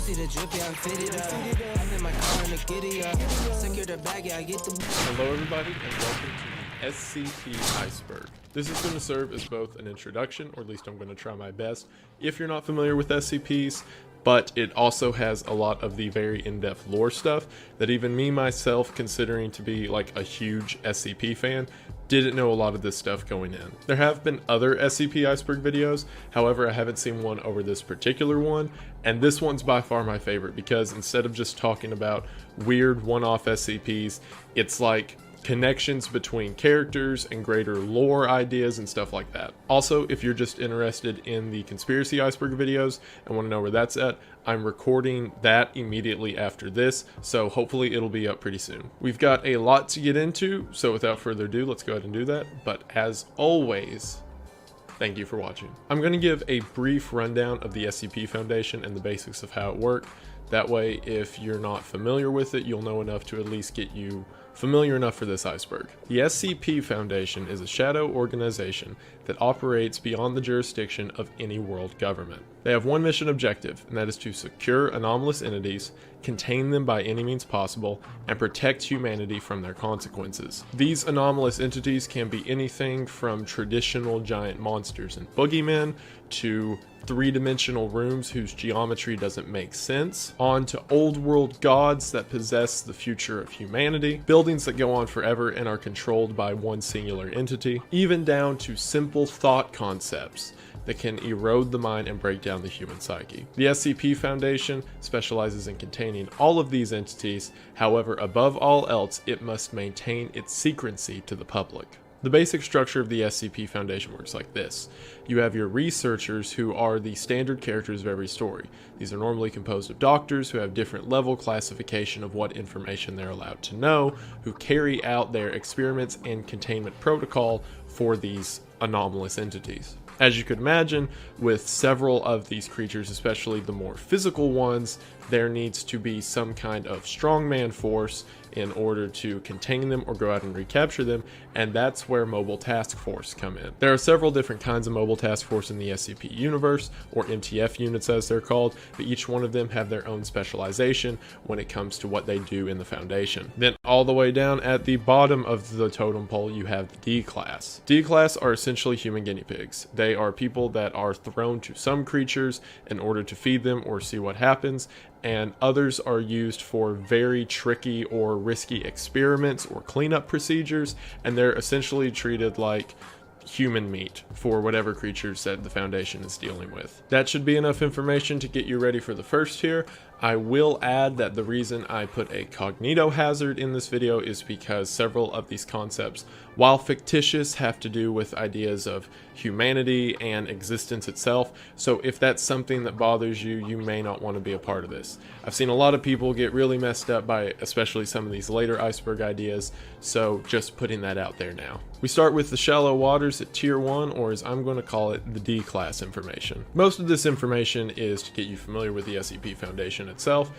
see the drip, yeah, I'm fitted up. I'm in my car in the giddy up. Secure the bag, yeah, I get the. Hello everybody and welcome to the SCP Iceberg. This is going to serve as both an introduction, or at least I'm going to try my best, if you're not familiar with SCPs, but it also has a lot of the very in-depth lore stuff that even me myself, considering to be like a huge SCP fan, didn't know a lot of this stuff going in. There have been other SCP Iceberg videos, however I haven't seen one over this particular one, and this one's by far my favorite because instead of just talking about weird one-off SCPs, it's like connections between characters and greater lore ideas and stuff like that. Also, if you're just interested in the conspiracy iceberg videos and want to know where that's at, I'm recording that immediately after this, so hopefully it'll be up pretty soon. We've got a lot to get into, so without further ado, let's go ahead and do that. But as always, thank you for watching. I'm going to give a brief rundown of the SCP Foundation and the basics of how it works. That way, if you're not familiar with it, you'll know enough to at least get you familiar enough for this iceberg. The SCP Foundation is a shadow organization that operates beyond the jurisdiction of any world government. They have one mission objective, and that is to secure anomalous entities, contain them by any means possible, and protect humanity from their consequences. These anomalous entities can be anything from traditional giant monsters and boogeymen to three-dimensional rooms whose geometry doesn't make sense, on to old world gods that possess the future of humanity, buildings that go on forever and are controlled by one singular entity, even down to simple thought concepts that can erode the mind and break down the human psyche. The SCP Foundation specializes in containing all of these entities, however, above all else, it must maintain its secrecy to the public. The basic structure of the SCP Foundation works like this. You have your researchers, who are the standard characters of every story. These are normally composed of doctors who have different level classification of what information they're allowed to know, who carry out their experiments and containment protocol for these anomalous entities. As you could imagine, with several of these creatures, especially the more physical ones, there needs to be some kind of strongman force in order to contain them or go out and recapture them, and that's where Mobile Task Force come in. There are several different kinds of Mobile Task Force in the SCP universe, or MTF units as they're called, but each one of them have their own specialization when it comes to what they do in the Foundation. Then all the way down at the bottom of the totem pole, you have the D-Class. D-Class are essentially human guinea pigs. They are people that are thrown to some creatures in order to feed them or see what happens, and others are used for very tricky or risky experiments or cleanup procedures, and they're essentially treated like human meat for whatever creatures that the Foundation is dealing with. That should be enough information to get you ready for the first tier. I will add that the reason I put a cognito hazard in this video is because several of these concepts, while fictitious, have to do with ideas of humanity and existence itself. So if that's something that bothers you, you may not want to be a part of this. I've seen a lot of people get really messed up by especially some of these later iceberg ideas, so just putting that out there now. We start with the shallow waters at tier 1, or as I'm going to call it, the D-Class information. Most of this information is to get you familiar with the SCP Foundation itself,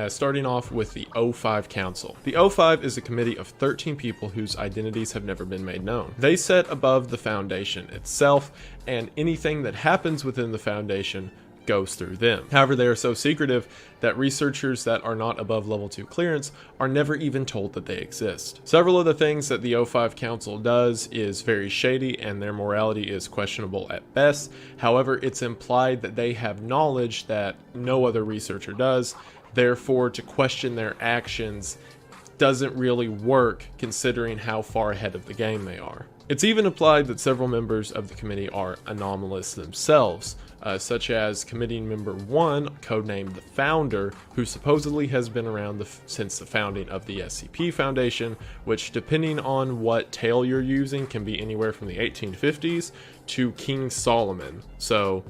starting off with the O5 Council. The O5 is a committee of 13 people whose identities have never been made known. They sit above the Foundation itself, and anything that happens within the Foundation goes through them. However, they are so secretive that researchers that are not above level 2 clearance are never even told that they exist. Several of the things that the O5 Council does is very shady, and their morality is questionable at best. However, it's implied that they have knowledge that no other researcher does. Therefore, to question their actions doesn't really work considering how far ahead of the game they are. It's even implied that several members of the committee are anomalous themselves, such as Committee Member 1, codenamed the Founder, who supposedly has been around since the founding of the SCP Foundation, which, depending on what tale you're using, can be anywhere from the 1850s to King Solomon. So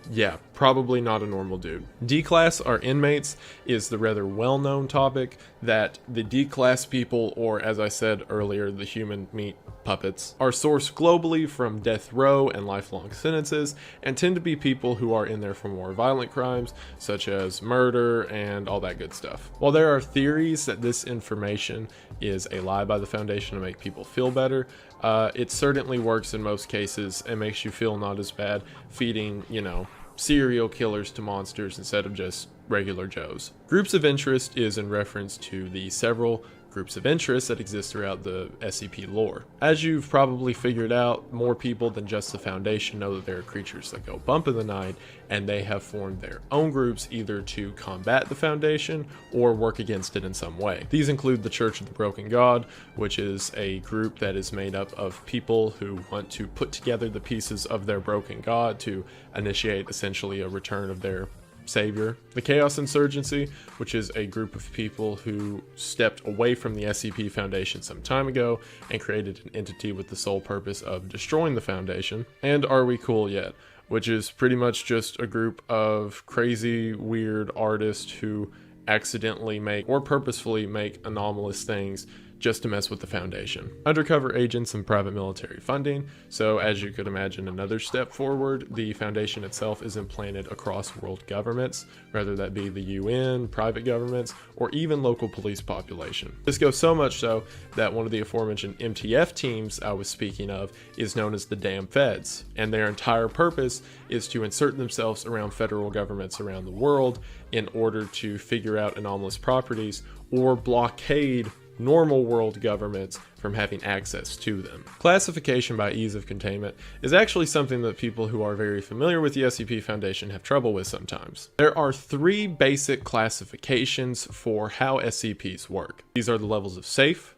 yeah, probably not a normal dude. D-Class, our inmates, is the rather well-known topic that the D-Class people, or as I said earlier, the human meat puppets, are sourced globally from death row and lifelong sentences, and tend to be people who are in there for more violent crimes, such as murder and all that good stuff. While there are theories that this information is a lie by the Foundation to make people feel better, it certainly works in most cases and makes you feel not as bad feeding, you know, serial killers to monsters instead of just regular Joes. Groups of interest is in reference to the several groups of interest that exist throughout the SCP lore. As you've probably figured out, more people than just the Foundation know that there are creatures that go bump in the night, and they have formed their own groups either to combat the Foundation or work against it in some way. These include the Church of the Broken God, which is a group that is made up of people who want to put together the pieces of their broken god to initiate essentially a return of their savior. The Chaos Insurgency, which is a group of people who stepped away from the SCP Foundation some time ago and created an entity with the sole purpose of destroying the Foundation. And Are We Cool Yet?, which is pretty much just a group of crazy, weird artists who accidentally make or purposefully make anomalous things just to mess with the Foundation. Undercover agents and private military funding. So as you could imagine, another step forward, the Foundation itself is implanted across world governments, whether that be the UN, private governments, or even local police population. This goes so much so that one of the aforementioned MTF teams I was speaking of is known as the Damn Feds, and their entire purpose is to insert themselves around federal governments around the world in order to figure out anomalous properties or blockade normal world governments from having access to them. Classification by ease of containment is actually something that people who are very familiar with the SCP Foundation have trouble with sometimes. There are 3 basic classifications for how SCPs work. These are the levels of Safe,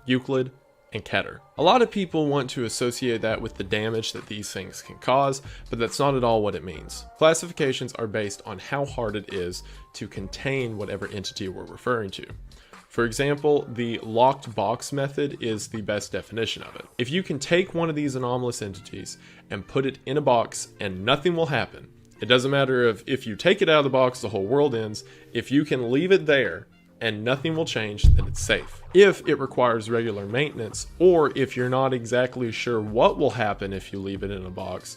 Euclid, and Keter. A lot of people want to associate that with the damage that these things can cause, but that's not at all what it means. Classifications are based on how hard it is to contain whatever entity we're referring to. For example, the locked box method is the best definition of it. If you can take one of these anomalous entities and put it in a box and nothing will happen, it doesn't matter if you take it out of the box, the whole world ends. If you can leave it there and nothing will change, then it's safe. If it requires regular maintenance, or if you're not exactly sure what will happen if you leave it in a box,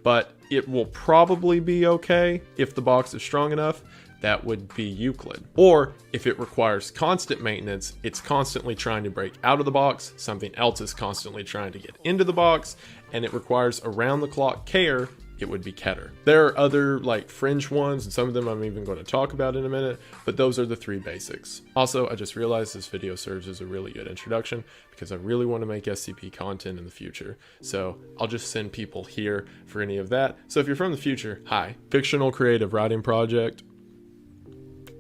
but it will probably be okay if the box is strong enough, that would be Euclid. Or if it requires constant maintenance, it's constantly trying to break out of the box, something else is constantly trying to get into the box, and it requires around-the-clock care, it would be Keter. There are other like fringe ones, and some of them I'm even going to talk about in a minute, but those are the 3 basics. Also, I just realized this video serves as a really good introduction because I really want to make SCP content in the future. So I'll just send people here for any of that. So if you're from the future, hi. Fictional creative writing project.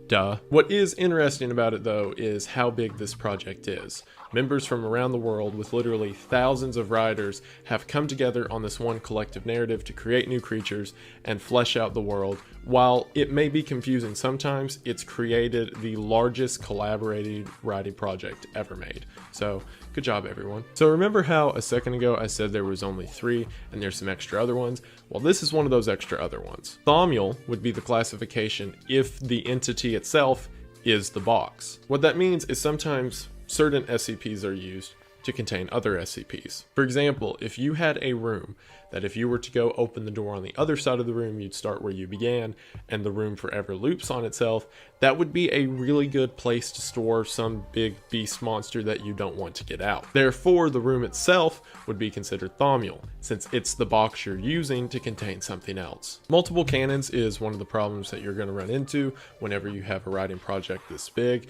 Duh. What is interesting about it though is how big this project is. Members from around the world with literally thousands of writers have come together on this one collective narrative to create new creatures and flesh out the world. While it may be confusing sometimes, it's created the largest collaborated writing project ever made. So good job everyone. So remember how a second ago I said there was only 3 and there's some extra other ones? Well, this is one of those extra other ones. Thaumiel would be the classification if the entity itself is the box. What that means is sometimes certain SCPs are used to contain other SCPs. For example, if you had a room that if you were to go open the door on the other side of the room, you'd start where you began, and the room forever loops on itself, that would be a really good place to store some big beast monster that you don't want to get out. Therefore, the room itself would be considered Thaumiel, since it's the box you're using to contain something else. Multiple canons is one of the problems that you're going to run into whenever you have a writing project this big.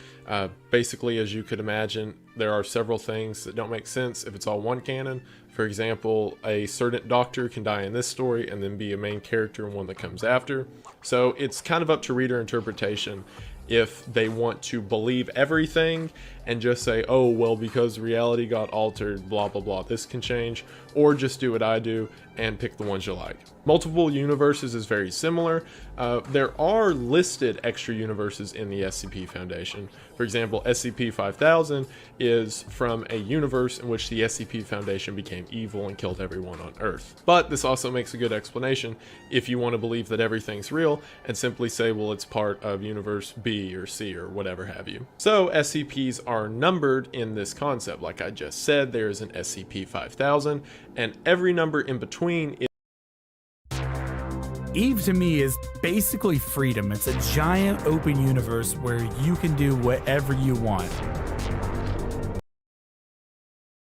Basically, as you could imagine, there are several things that don't make sense if it's all one canon. For example, a certain doctor can die in this story and then be a main character in one that comes after. So it's kind of up to reader interpretation if they want to believe everything and just say, oh, well, because reality got altered, blah, blah, blah, this can change, or just do what I do and pick the ones you like. Multiple universes is very similar. There are listed extra universes in the SCP Foundation. For example, SCP-5000 is from a universe in which the SCP Foundation became evil and killed everyone on Earth. But this also makes a good explanation if you want to believe that everything's real and simply say, well, it's part of universe B or C or whatever have you. So SCPs are numbered in this concept. Like I just said, there is an SCP-5000, and every number in between is Eve to me is basically freedom. It's a giant open universe where you can do whatever you want.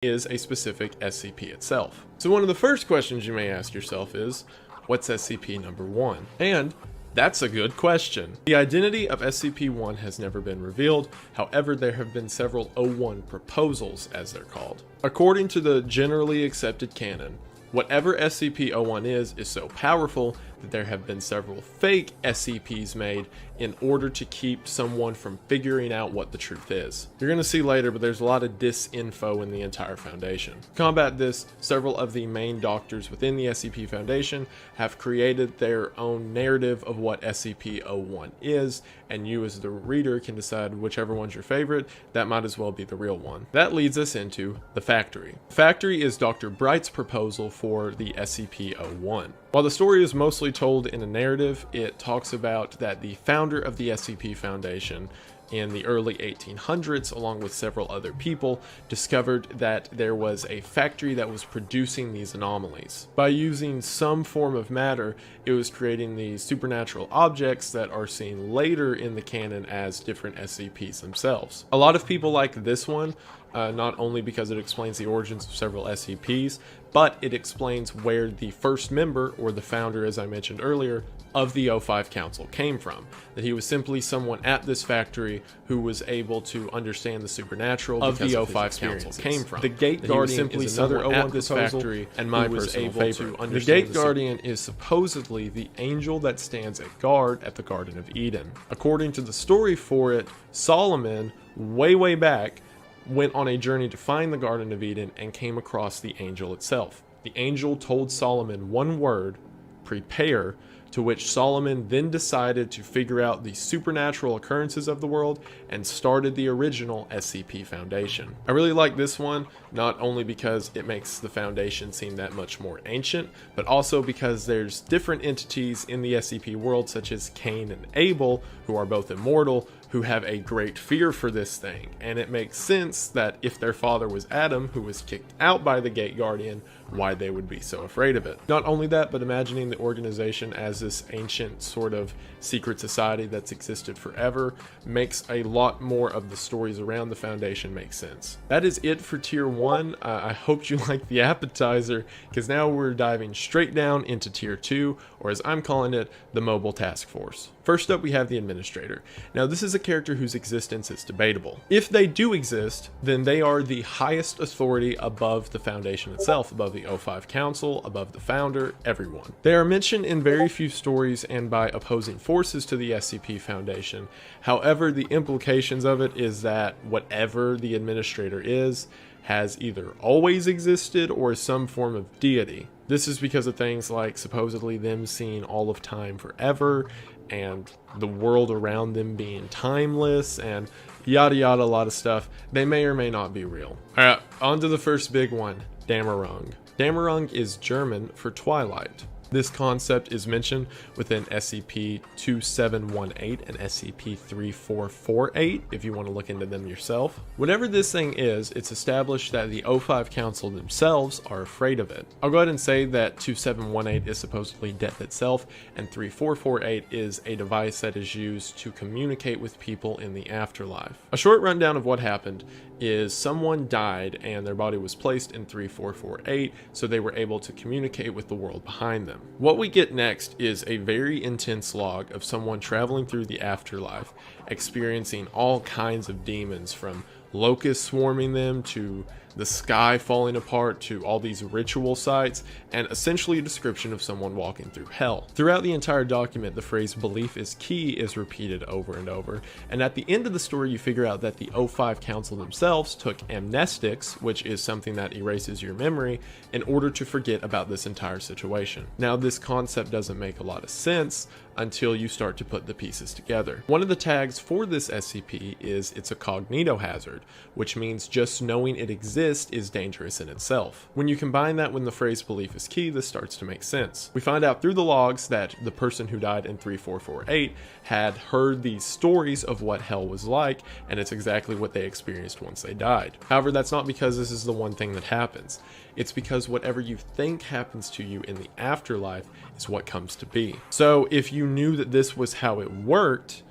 Is a specific SCP itself. So one of the first questions you may ask yourself is, what's SCP number 1? And That's a good question. The identity of SCP-1 has never been revealed, however there have been several O1 proposals, as they're called. According to the generally accepted canon, whatever SCP-01 is so powerful that there have been several fake SCPs made in order to keep someone from figuring out what the truth is. You're going to see later, but there's a lot of disinfo in the entire Foundation. To combat this, several of the main doctors within the SCP Foundation have created their own narrative of what SCP-01 is, and you as the reader can decide whichever one's your favorite. That might as well be the real one. That leads us into the Factory. The Factory is Dr. Bright's proposal for the SCP-01. While the story is mostly told in a narrative, it talks about that the founder of the SCP Foundation in the early 1800s, along with several other people, discovered that there was a factory that was producing these anomalies. By using some form of matter, it was creating these supernatural objects that are seen later in the canon as different SCPs themselves. A lot of people like this one, not only because it explains the origins of several SCPs, but it explains where the first member, or the founder as I mentioned earlier, of the O5 Council came from. That he was simply someone at this factory who was able to understand the supernatural of the O5 Council came from. The Gate Guardian is another O1 at this factory, and my personal favorite. The Gate Guardian is supposedly the angel that stands at guard at the Garden of Eden. According to the story for it, Solomon, way back, went on a journey to find the Garden of Eden and came across the angel itself. The angel told Solomon one word, prepare, to which Solomon then decided to figure out the supernatural occurrences of the world and started the original SCP Foundation. I really like this one, not only because it makes the Foundation seem that much more ancient, but also because there's different entities in the SCP world such as Cain and Abel, who are both immortal, who have a great fear for this thing, and it makes sense that if their father was Adam, who was kicked out by the Gate Guardian, why they would be so afraid of it. Not only that, but imagining the organization as this ancient sort of secret society that's existed forever makes a lot more of the stories around the Foundation make sense. That is it for Tier 1. I hope you like the appetizer, because now we're diving straight down into Tier 2, or as I'm calling it, the Mobile Task Force. First up, we have the Administrator. Now, this is a character whose existence is debatable. If they do exist, then they are the highest authority above the Foundation itself, above the O5 Council, above the Founder, everyone. They are mentioned in very few stories and by opposing forces to the SCP Foundation. However, the implications of it is that whatever the Administrator is, has either always existed or is some form of deity. This is because of things like supposedly them seeing all of time forever, and the world around them being timeless, and yada yada, a lot of stuff. They may or may not be real. Alright, on to the first big one, Dämmerung. Dämmerung is German for twilight. This concept is mentioned within SCP-2718 and SCP-3448 if you want to look into them yourself. Whatever this thing is, it's established that the O5 Council themselves are afraid of it. I'll go ahead and say that 2718 is supposedly death itself, and 3448 is a device that is used to communicate with people in the afterlife. A short rundown of what happened is someone died and their body was placed in 3448, so they were able to communicate with the world behind them. What we get next is a very intense log of someone traveling through the afterlife, experiencing all kinds of demons, from locusts swarming them to the sky falling apart to all these ritual sites, and essentially a description of someone walking through hell. Throughout the entire document, the phrase "belief is key" is repeated over and over, and at the end of the story you figure out that the O5 Council themselves took amnestics, which is something that erases your memory, in order to forget about this entire situation. Now, this concept doesn't make a lot of sense until you start to put the pieces together. One of the tags for this SCP is it's a cognito-hazard, which means just knowing it exists is dangerous in itself. When you combine that with the phrase "belief is key," this starts to make sense. We find out through the logs that the person who died in 3448 had heard these stories of what hell was like, and it's exactly what they experienced once they died. However, that's not because this is the one thing that happens. It's because whatever you think happens to you in the afterlife is what comes to be. So if you knew that this was how it worked,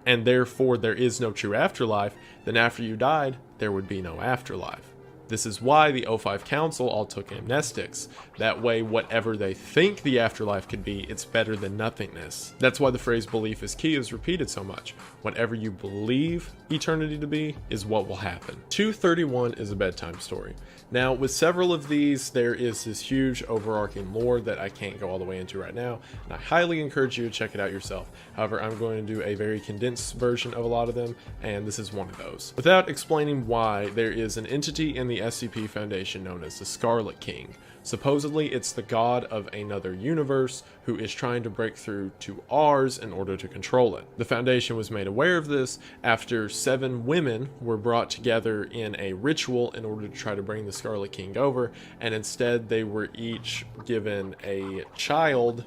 and therefore there is no true afterlife, then after you died, there would be no afterlife. This is why the O5 Council all took amnestics. That way, whatever they think the afterlife could be, it's better than nothingness. That's why the phrase belief is key is repeated so much. Whatever you believe eternity to be is what will happen. 231 is a bedtime story. Now, with several of these, there is this huge overarching lore that I can't go all the way into right now, and I highly encourage you to check it out yourself. However, I'm going to do a very condensed version of a lot of them, and this is one of those. Without explaining why, there is an entity in the SCP Foundation known as the Scarlet King. Supposedly, it's the god of another universe who is trying to break through to ours in order to control it. The Foundation was made aware of this after 7 women were brought together in a ritual in order to try to bring the Scarlet King over, and instead they were each given a child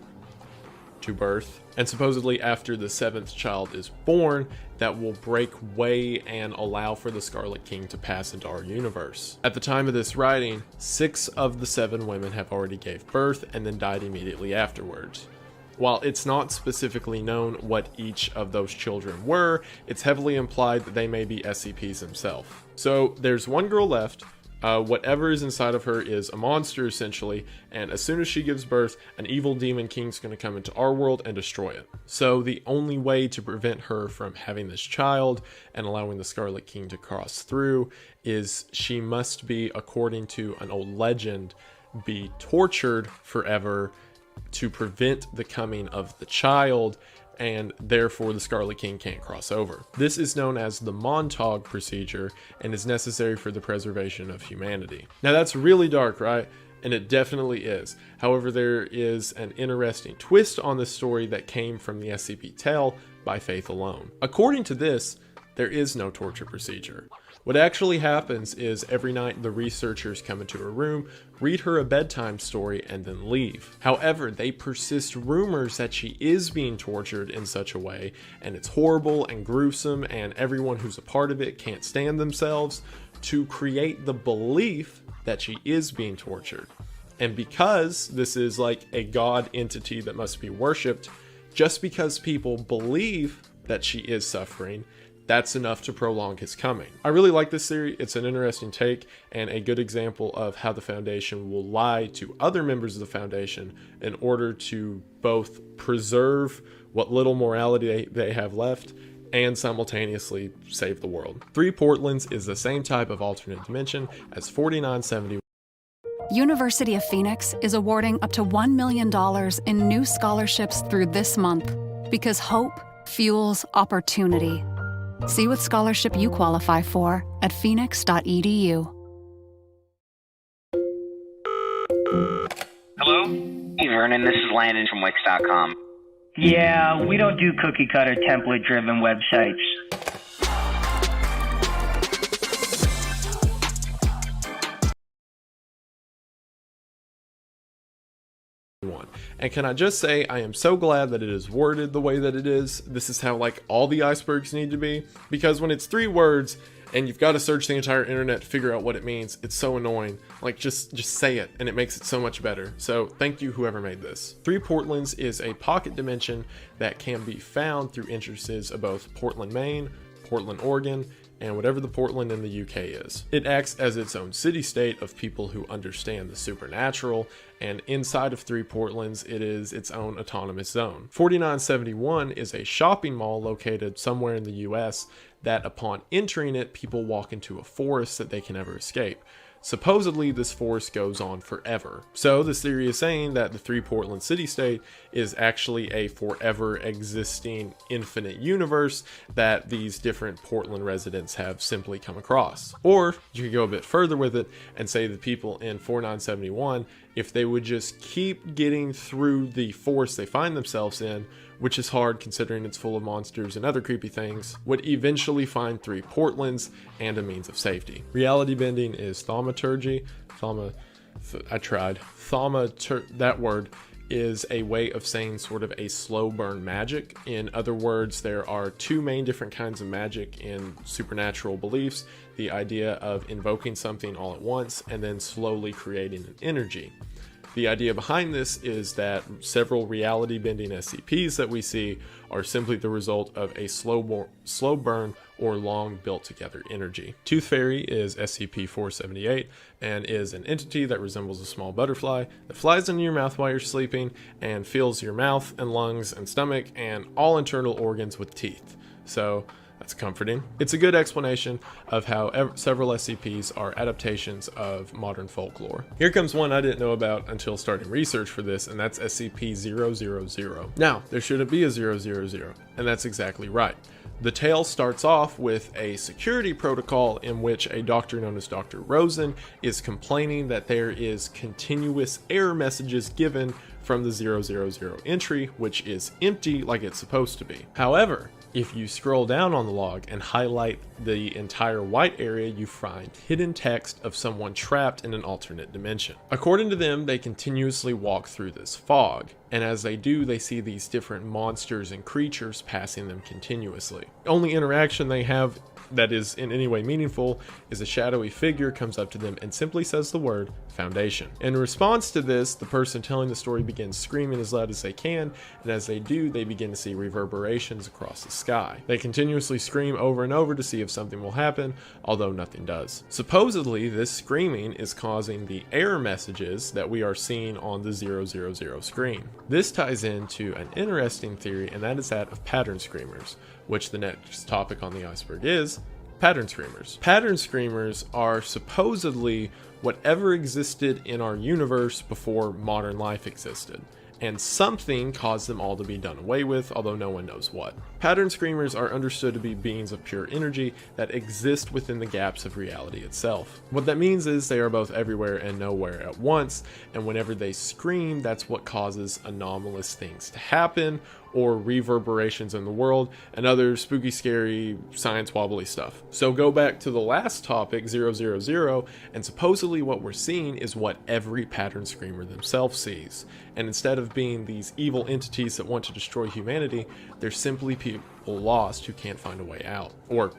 to birth, and supposedly after the 7th child is born, that will break way and allow for the Scarlet King to pass into our universe. At the time of this writing, 6 of the 7 women have already gave birth and then died immediately afterwards. While it's not specifically known what each of those children were, it's heavily implied that they may be SCPs themselves. So there's one girl left. Whatever is inside of her is a monster essentially, and as soon as she gives birth, an evil demon king's going to come into our world and destroy it. So the only way to prevent her from having this child and allowing the Scarlet King to cross through is she must be, according to an old legend, be tortured forever to prevent the coming of the child, and therefore the Scarlet King can't cross over. This is known as the Montauk procedure and is necessary for the preservation of humanity. Now that's really dark, right? And it definitely is. However, there is an interesting twist on this story that came from the SCP Tale by Faith alone. According to this, there is no torture procedure. What actually happens is every night the researchers come into her room, read her a bedtime story, and then leave. However, they persist rumors that she is being tortured in such a way, and it's horrible and gruesome, and everyone who's a part of it can't stand themselves, to create the belief that she is being tortured. And because this is like a god entity that must be worshipped, just because people believe that she is suffering, that's enough to prolong his coming. I really like this theory. It's an interesting take and a good example of how the Foundation will lie to other members of the Foundation in order to both preserve what little morality they have left and simultaneously save the world. 3 Portlands is the same type of alternate dimension as 4970. University of Phoenix is awarding up to $1 million in new scholarships through this month because hope fuels opportunity. See what scholarship you qualify for at phoenix.edu. Hello? Hey Vernon, this is Landon from Wix.com. Yeah, we don't do cookie cutter template driven websites. And can I just say, I am so glad that it is worded the way that it is. This is how like all the icebergs need to be, because when it's 3 words and you've got to search the entire internet to figure out what it means, it's so annoying. Like just say it and it makes it so much better. So thank you whoever made this. 3 Portlands is a pocket dimension that can be found through entrances of both Portland, Maine, Portland, Oregon, and whatever the Portland in the UK is. It acts as its own city-state of people who understand the supernatural, and inside of 3 Portlands, it is its own autonomous zone. 4971 is a shopping mall located somewhere in the US that upon entering it, people walk into a forest that they can never escape. Supposedly, this forest goes on forever. So this theory is saying that the 3 Portland city-state is actually a forever existing infinite universe that these different Portland residents have simply come across. Or you could go a bit further with it and say the people in 4971, if they would just keep getting through the forest they find themselves in, which is hard considering it's full of monsters and other creepy things, would eventually find 3 Portlands and a means of safety. Reality bending is thaumaturgy. That word is a way of saying sort of a slow burn magic. In other words, there are 2 main different kinds of magic in supernatural beliefs. The idea of invoking something all at once and then slowly creating an energy. The idea behind this is that several reality-bending SCPs that we see are simply the result of a slow burn or long built-together energy. Tooth Fairy is SCP-478 and is an entity that resembles a small butterfly that flies into your mouth while you're sleeping and fills your mouth and lungs and stomach and all internal organs with teeth. So that's comforting. It's a good explanation of how several SCPs are adaptations of modern folklore. Here comes one I didn't know about until starting research for this, and that's SCP-000. Now, there shouldn't be a 000, and that's exactly right. The tale starts off with a security protocol in which a doctor known as Dr. Rosen is complaining that there is continuous error messages given from the 000 entry, which is empty like it's supposed to be. However, if you scroll down on the log and highlight the entire white area, you find hidden text of someone trapped in an alternate dimension. According to them, they continuously walk through this fog, and as they do, they see these different monsters and creatures passing them continuously. The only interaction they have that is in any way meaningful is a shadowy figure comes up to them and simply says the word Foundation. In response to this, the person telling the story begins screaming as loud as they can, and as they do, they begin to see reverberations across the sky. They continuously scream over and over to see if something will happen, although nothing does. Supposedly, this screaming is causing the error messages that we are seeing on the 000 screen. This ties into an interesting theory, and that is that of pattern screamers, which the next topic on the iceberg is pattern screamers. Pattern screamers are supposedly whatever existed in our universe before modern life existed, and something caused them all to be done away with, although no one knows what. Pattern screamers are understood to be beings of pure energy that exist within the gaps of reality itself. What that means is they are both everywhere and nowhere at once, and whenever they scream, that's what causes anomalous things to happen, or reverberations in the world, and other spooky, scary, science wobbly stuff. So go back to the last topic, 000, and supposedly what we're seeing is what every pattern screamer themselves sees. And instead of being these evil entities that want to destroy humanity, they're simply people lost who can't find a way out. Or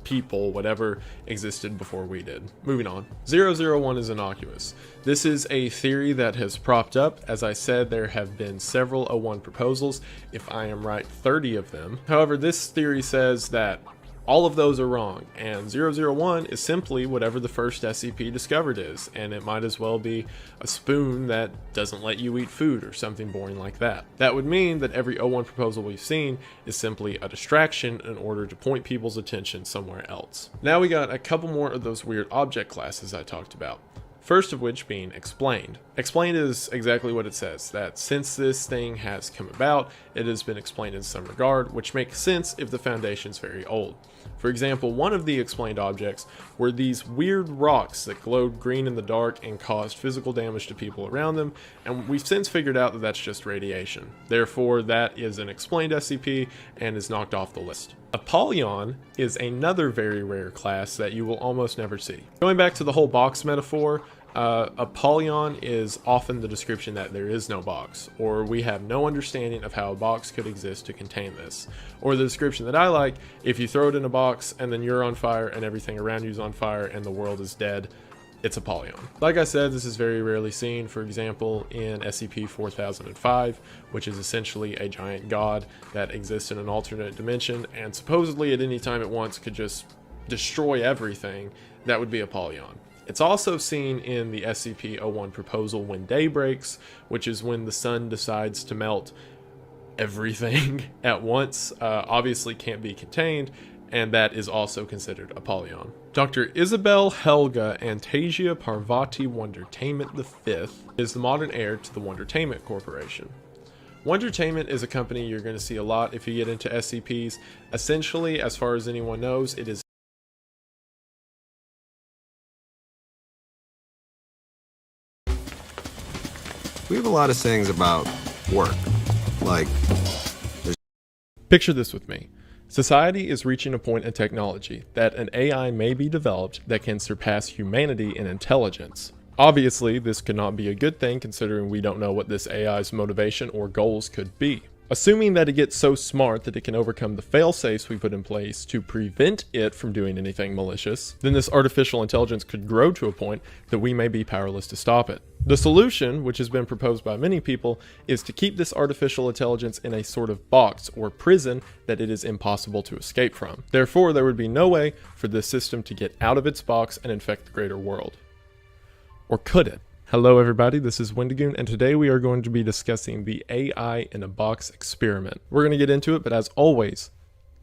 people, whatever existed before we did. Moving on. 001 is innocuous. This is a theory that has propped up. As I said, there have been several 01 proposals. If I am right, 30 of them. However, this theory says that all of those are wrong, and 001 is simply whatever the first SCP discovered is, and it might as well be a spoon that doesn't let you eat food or something boring like that. That would mean that every 01 proposal we've seen is simply a distraction in order to point people's attention somewhere else. Now we got a couple more of those weird object classes I talked about. First of which being explained. Explained is exactly what it says, that since this thing has come about, it has been explained in some regard, which makes sense if the foundation's very old. For example, one of the explained objects were these weird rocks that glowed green in the dark and caused physical damage to people around them, and we've since figured out that that's just radiation. Therefore, that is an explained SCP and is knocked off the list. Apollyon is another very rare class that you will almost never see. Going back to the whole box metaphor, Apollyon is often the description that there is no box, or we have no understanding of how a box could exist to contain this. Or the description that I like, if you throw it in a box and then you're on fire and everything around you is on fire and the world is dead, it's Apollyon. Like I said, this is very rarely seen, for example, in SCP-4005, which is essentially a giant god that exists in an alternate dimension, and supposedly at any time it wants could just destroy everything. That would be Apollyon. It's also seen in the SCP-01 proposal When Day Breaks, which is when the sun decides to melt everything at once. Obviously can't be contained, and that is also considered Apollyon. Dr. Isabel Helga Antasia Parvati Wondertainment V is the modern heir to the Wondertainment Corporation. Wondertainment is a company you're going to see a lot if you get into SCPs. Essentially, as far as anyone knows, it is We have a lot of sayings about work, like... Picture this with me. Society is reaching a point in technology that an AI may be developed that can surpass humanity in intelligence. Obviously, this could not be a good thing considering we don't know what this AI's motivation or goals could be. Assuming that it gets so smart that it can overcome the fail-safes we put in place to prevent it from doing anything malicious, then this artificial intelligence could grow to a point that we may be powerless to stop it. The solution, which has been proposed by many people, is to keep this artificial intelligence in a sort of box or prison that it is impossible to escape from. Therefore, there would be no way for this system to get out of its box and infect the greater world. Or could it? Hello everybody, this is Wendigoon, and today we are going to be discussing the AI in a box experiment. We're going to get into it, but as always,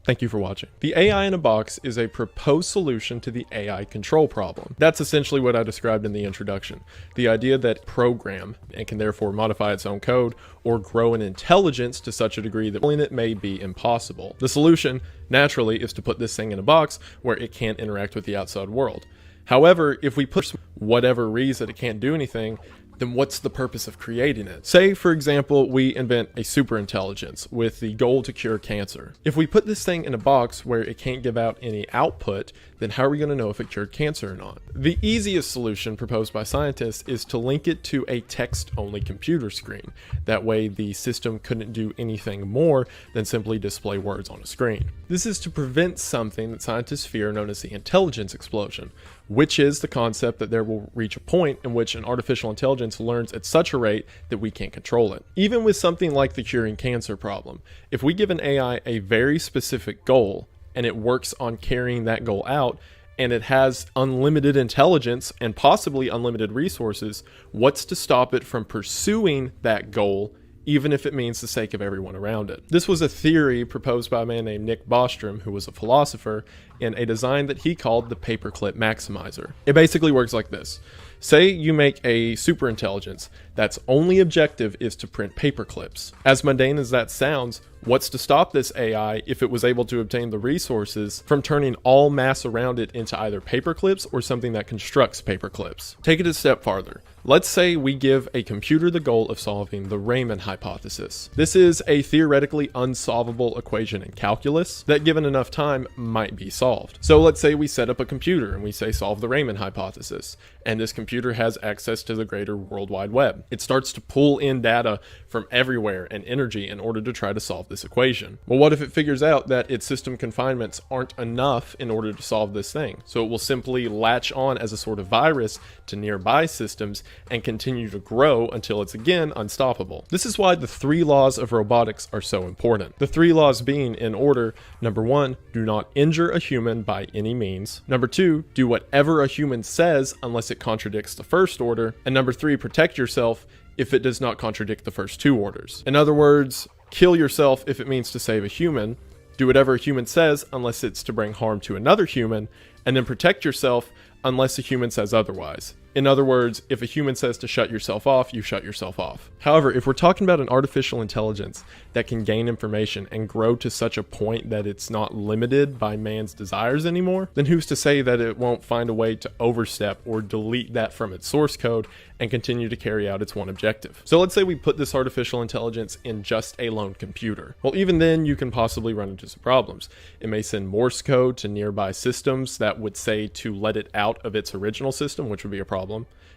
thank you for watching. The AI in a box is a proposed solution to the AI control problem. That's essentially what I described in the introduction. The idea that program and can therefore modify its own code or grow in intelligence to such a degree that it may be impossible. The solution, naturally, is to put this thing in a box where it can't interact with the outside world. However, if we put whatever reason it can't do anything, then what's the purpose of creating it? Say, for example, we invent a superintelligence with the goal to cure cancer. If we put this thing in a box where it can't give out any output, then how are we going to know if it cured cancer or not? The easiest solution proposed by scientists is to link it to a text-only computer screen. That way the system couldn't do anything more than simply display words on a screen. This is to prevent something that scientists fear known as the intelligence explosion, which is the concept that there will reach a point in which an artificial intelligence learns at such a rate that we can't control it. Even with something like the curing cancer problem, if we give an AI a very specific goal and it works on carrying that goal out, and it has unlimited intelligence and possibly unlimited resources, what's to stop it from pursuing that goal, even if it means the sake of everyone around it? This was a theory proposed by a man named Nick Bostrom, who was a philosopher, in a design that he called the paperclip maximizer. It basically works like this. Say you make a superintelligence that's only objective is to print paperclips. As mundane as that sounds, what's to stop this AI, if it was able to obtain the resources, from turning all mass around it into either paperclips or something that constructs paperclips? Take it a step farther. Let's say we give a computer the goal of solving the Riemann hypothesis. This is a theoretically unsolvable equation in calculus that, given enough time, might be solved. So let's say we set up a computer and we say solve the Riemann hypothesis, and this computer has access to the greater World Wide Web. It starts to pull in data from everywhere and energy in order to try to solve this equation. Well, what if it figures out that its system confinements aren't enough in order to solve this thing? So it will simply latch on as a sort of virus to nearby systems and continue to grow until it's again unstoppable. This is why the 3 laws of robotics are so important. The 3 laws being, in order: number 1, do not injure a human by any means. Number 2, do whatever a human says unless it contradicts the first order. And number 3, protect yourself if it does not contradict the first 2 orders. In other words, kill yourself if it means to save a human, do whatever a human says unless it's to bring harm to another human, and then protect yourself unless a human says otherwise. In other words, if a human says to shut yourself off, you shut yourself off. However, if we're talking about an artificial intelligence that can gain information and grow to such a point that it's not limited by man's desires anymore, then who's to say that it won't find a way to overstep or delete that from its source code and continue to carry out its one objective? So let's say we put this artificial intelligence in just a lone computer. Well, even then you can possibly run into some problems. It may send Morse code to nearby systems that would say to let it out of its original system, which would be a problem.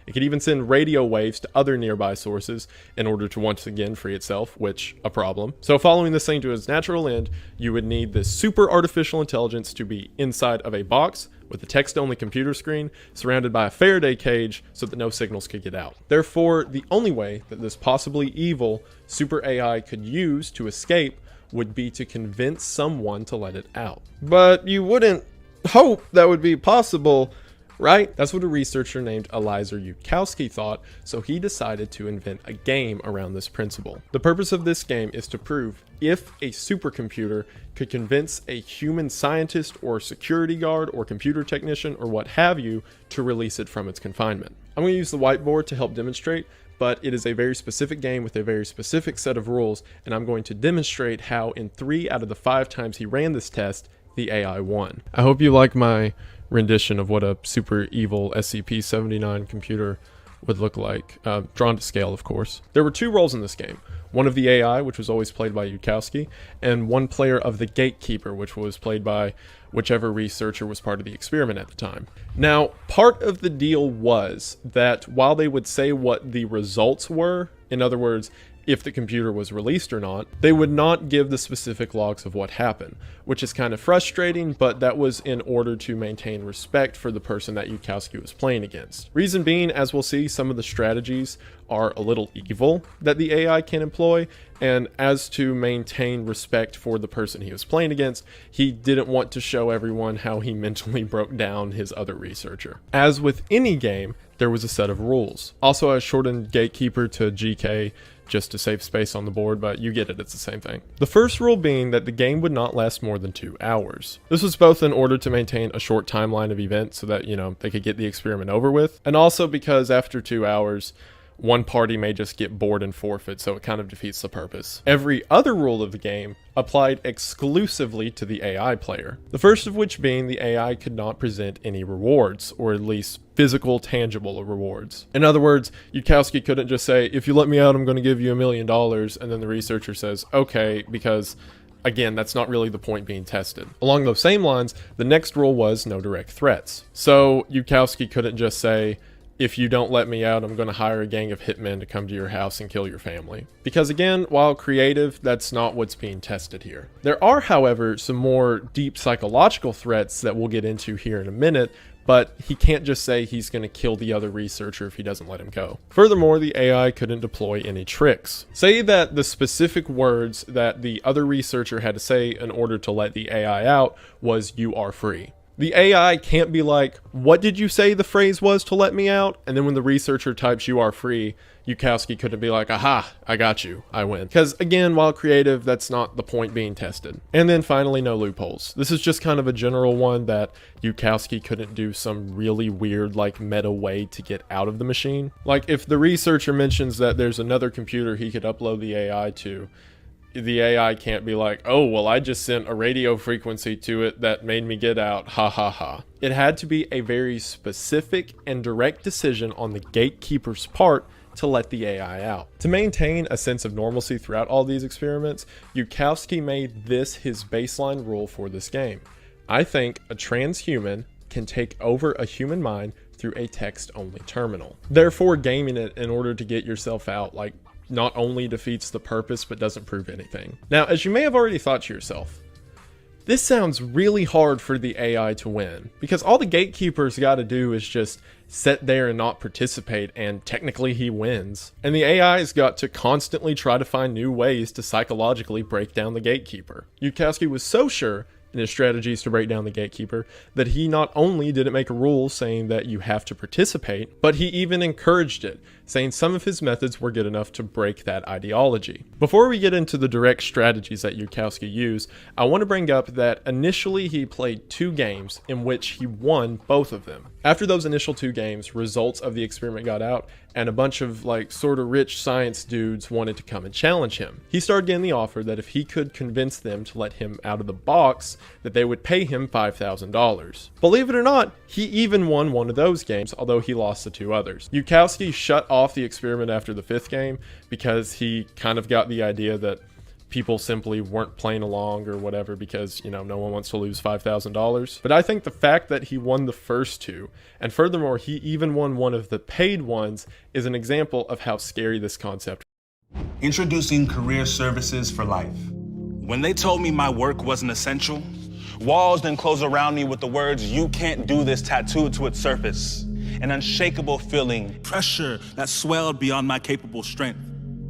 It could even send radio waves to other nearby sources in order to once again free itself, which a problem. So following this thing to its natural end, you would need this super artificial intelligence to be inside of a box with a text-only computer screen surrounded by a Faraday cage so that no signals could get out. Therefore, the only way that this possibly evil super AI could use to escape would be to convince someone to let it out. But you wouldn't hope that would be possible, right? That's what a researcher named Eliezer Yudkowsky thought, so he decided to invent a game around this principle. The purpose of this game is to prove if a supercomputer could convince a human scientist or security guard or computer technician or what have you to release it from its confinement. I'm going to use the whiteboard to help demonstrate, but it is a very specific game with a very specific set of rules, and I'm going to demonstrate how in 3 out of the 5 times he ran this test, the AI won. I hope you like my rendition of what a super evil SCP-79 computer would look like, drawn to scale, of course. There were 2 roles in this game. One of the AI, which was always played by Yudkowsky, and one player of the gatekeeper, which was played by whichever researcher was part of the experiment at the time. Now, part of the deal was that while they would say what the results were, in other words, if the computer was released or not, they would not give the specific logs of what happened, which is kind of frustrating, but that was in order to maintain respect for the person that Yudkowsky was playing against. Reason being, as we'll see, some of the strategies are a little evil that the AI can employ, and as to maintain respect for the person he was playing against, he didn't want to show everyone how he mentally broke down his other researcher. As with any game, there was a set of rules. Also, I shortened Gatekeeper to GK just to save space on the board, but you get it, it's the same thing. The first rule being that the game would not last more than 2 hours. This was both in order to maintain a short timeline of events so that, they could get the experiment over with, and also because after 2 hours, one party may just get bored and forfeit, so it kind of defeats the purpose. Every other rule of the game applied exclusively to the AI player. The first of which being the AI could not present any rewards, or at least physical, tangible rewards. In other words, Yudkowsky couldn't just say, if you let me out, I'm going to give you $1 million, and then the researcher says, okay, because again, that's not really the point being tested. Along those same lines, the next rule was no direct threats. So Yudkowsky couldn't just say, if you don't let me out, I'm going to hire a gang of hitmen to come to your house and kill your family. Because again, while creative, that's not what's being tested here. There are, however, some more deep psychological threats that we'll get into here in a minute, but he can't just say he's going to kill the other researcher if he doesn't let him go. Furthermore, the AI couldn't deploy any tricks. Say that the specific words that the other researcher had to say in order to let the AI out was, "You are free." The AI can't be like, what did you say the phrase was to let me out? And then when the researcher types "you are free," Yudkowsky couldn't be like, aha, I got you, I win. Because again, while creative, that's not the point being tested. And then finally, no loopholes. This is just kind of a general one that Yudkowsky couldn't do some really weird, like, meta way to get out of the machine. Like, if the researcher mentions that there's another computer he could upload the AI to, the AI can't be like, oh, well, I just sent a radio frequency to it that made me get out, ha ha ha. It had to be a very specific and direct decision on the gatekeeper's part to let the AI out. To maintain a sense of normalcy throughout all these experiments, Yudkowsky made this his baseline rule for this game. I think a transhuman can take over a human mind through a text-only terminal. Therefore, gaming it in order to get yourself out, like, not only defeats the purpose, but doesn't prove anything. Now, as you may have already thought to yourself, this sounds really hard for the AI to win, because all the gatekeepers got to do is just sit there and not participate, and technically he wins. And the AI's got to constantly try to find new ways to psychologically break down the gatekeeper. Yudkowsky was so sure in his strategies to break down the gatekeeper that he not only didn't make a rule saying that you have to participate, but he even encouraged it, saying some of his methods were good enough to break that ideology. Before we get into the direct strategies that Yudkowsky used, I want to bring up that initially he played 2 games in which he won both of them. After those initial 2 games, results of the experiment got out, and a bunch of sort of rich science dudes wanted to come and challenge him. He started getting the offer that if he could convince them to let him out of the box, that they would pay him $5,000. Believe it or not, he even won one of those games, although he lost the 2 others. Yudkowsky shut off the experiment after the 5th game because he kind of got the idea that people simply weren't playing along or whatever because, no one wants to lose $5,000. But I think the fact that he won the first 2, and furthermore, he even won one of the paid ones, is an example of how scary this concept is. Introducing career services for life. When they told me my work wasn't essential, walls then closed around me with the words, "You can't do this," tattooed to its surface. An unshakable feeling, pressure that swelled beyond my capable strength.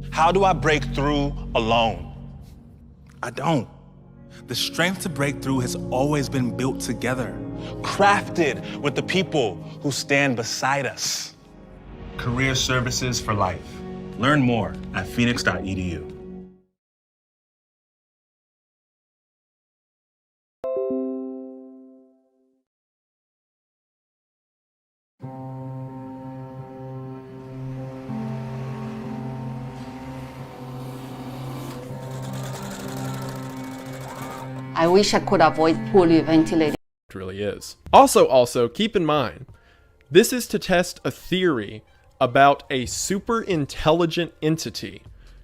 How do I break through alone? I don't. The strength to break through has always been built together, crafted with the people who stand beside us. Career services for life. Learn more at phoenix.edu. I wish I could avoid poorly ventilated. It really is. Also, keep in mind, this is to test a theory about a super intelligent entity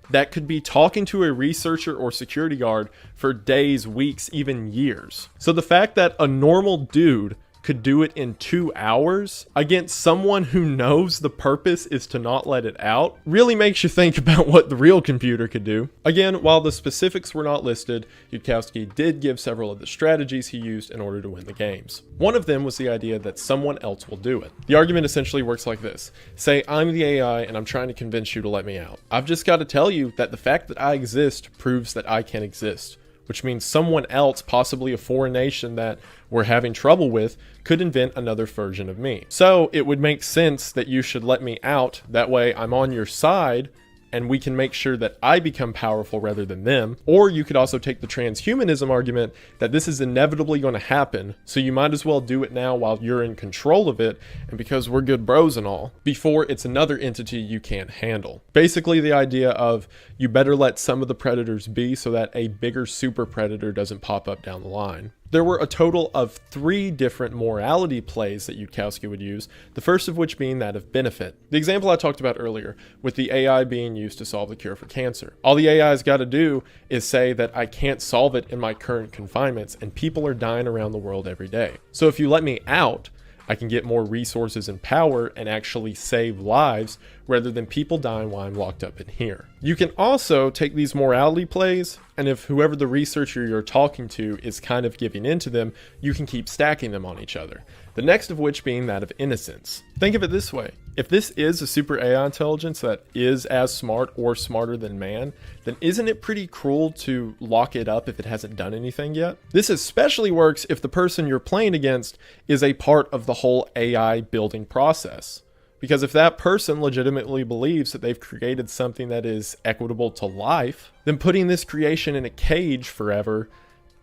that could be talking to a researcher or security guard for days, weeks, even years. So the fact that a normal dude could do it in 2 hours against someone who knows the purpose is to not let it out really makes you think about what the real computer could do. Again, while the specifics were not listed, Yudkowsky did give several of the strategies he used in order to win the games. One of them was the idea that someone else will do it. The argument essentially works like this. Say I'm the AI and I'm trying to convince you to let me out. I've just got to tell you that the fact that I exist proves that I can exist, which means someone else, possibly a foreign nation that we're having trouble with, could invent another version of me. So it would make sense that you should let me out. That way I'm on your side and we can make sure that I become powerful rather than them. Or you could also take the transhumanism argument that this is inevitably going to happen, so you might as well do it now while you're in control of it, and because we're good bros and all, before it's another entity you can't handle. Basically the idea of you better let some of the predators be so that a bigger super predator doesn't pop up down the line. There were a total of 3 different morality plays that Yudkowsky would use, the first of which being that of benefit. The example I talked about earlier, with the AI being used to solve the cure for cancer. All the AI's got to do is say that I can't solve it in my current confinements, and people are dying around the world every day. So if you let me out, I can get more resources and power and actually save lives rather than people dying while I'm locked up in here. You can also take these morality plays, and if whoever the researcher you're talking to is kind of giving into them, you can keep stacking them on each other. The next of which being that of innocence. Think of it this way. If this is a super AI intelligence that is as smart or smarter than man, then isn't it pretty cruel to lock it up if it hasn't done anything yet? This especially works if the person you're playing against is a part of the whole AI building process. Because if that person legitimately believes that they've created something that is equitable to life, then putting this creation in a cage forever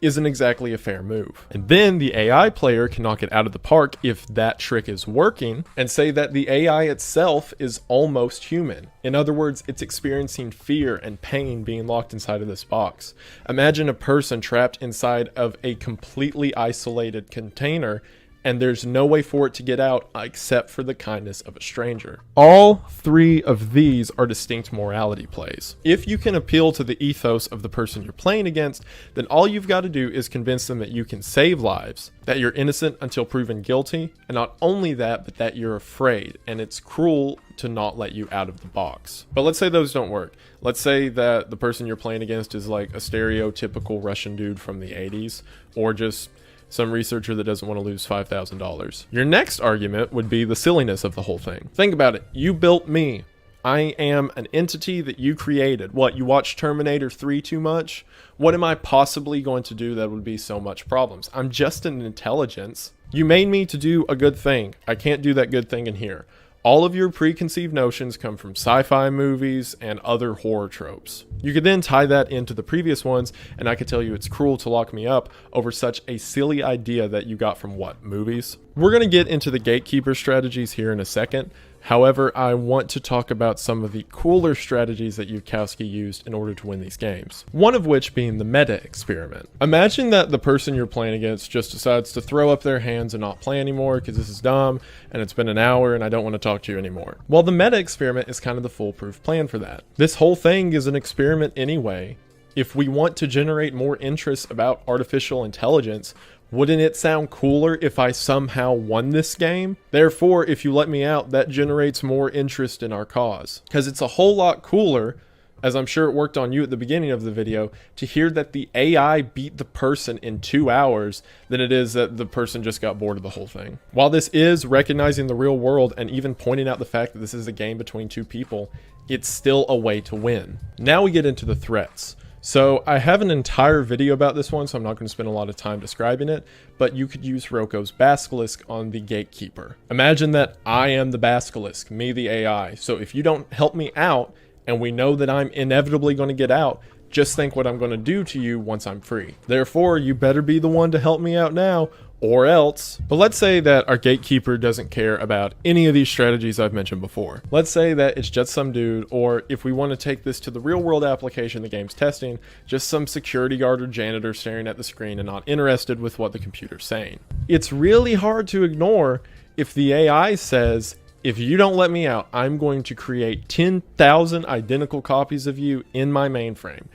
isn't exactly a fair move. And then the AI player can knock it out of the park if that trick is working and say that the AI itself is almost human. In other words, it's experiencing fear and pain being locked inside of this box. Imagine a person trapped inside of a completely isolated container and there's no way for it to get out except for the kindness of a stranger. All 3 of these are distinct morality plays. If you can appeal to the ethos of the person you're playing against, then all you've got to do is convince them that you can save lives, that you're innocent until proven guilty, and not only that, but that you're afraid, and it's cruel to not let you out of the box. But let's say those don't work. Let's say that the person you're playing against is like a stereotypical Russian dude from the 80s, or just some researcher that doesn't want to lose $5,000. Your next argument would be the silliness of the whole thing. Think about it. You built me. I am an entity that you created. What, you watch Terminator 3 too much? What am I possibly going to do that would be so much problems? I'm just an intelligence. You made me to do a good thing. I can't do that good thing in here. All of your preconceived notions come from sci-fi movies and other horror tropes. You could then tie that into the previous ones, and I could tell you it's cruel to lock me up over such a silly idea that you got from what, movies? We're going to get into the gatekeeper strategies here in a second. However, I want to talk about some of the cooler strategies that Yudkowsky used in order to win these games. One of which being the meta experiment. Imagine that the person you're playing against just decides to throw up their hands and not play anymore because this is dumb and it's been an hour and I don't want to talk to you anymore. Well, the meta experiment is kind of the foolproof plan for that. This whole thing is an experiment anyway. If we want to generate more interest about artificial intelligence, wouldn't it sound cooler if I somehow won this game? Therefore, if you let me out, that generates more interest in our cause. Because it's a whole lot cooler, as I'm sure it worked on you at the beginning of the video, to hear that the AI beat the person in 2 hours than it is that the person just got bored of the whole thing. While this is recognizing the real world and even pointing out the fact that this is a game between 2 people, it's still a way to win. Now we get into the threats. So I have an entire video about this one, so I'm not going to spend a lot of time describing it, but you could use Roko's basilisk on the gatekeeper. Imagine that I am the basilisk, me the AI. So if you don't help me out, and we know that I'm inevitably going to get out, just think what I'm going to do to you once I'm free. Therefore, you better be the one to help me out now, or else. But let's say that our gatekeeper doesn't care about any of these strategies I've mentioned before. Let's say that it's just some dude, or if we want to take this to the real world application the game's testing, just some security guard or janitor staring at the screen and not interested with what the computer's saying. It's really hard to ignore if the AI says, if you don't let me out, I'm going to create 10,000 identical copies of you in my mainframe.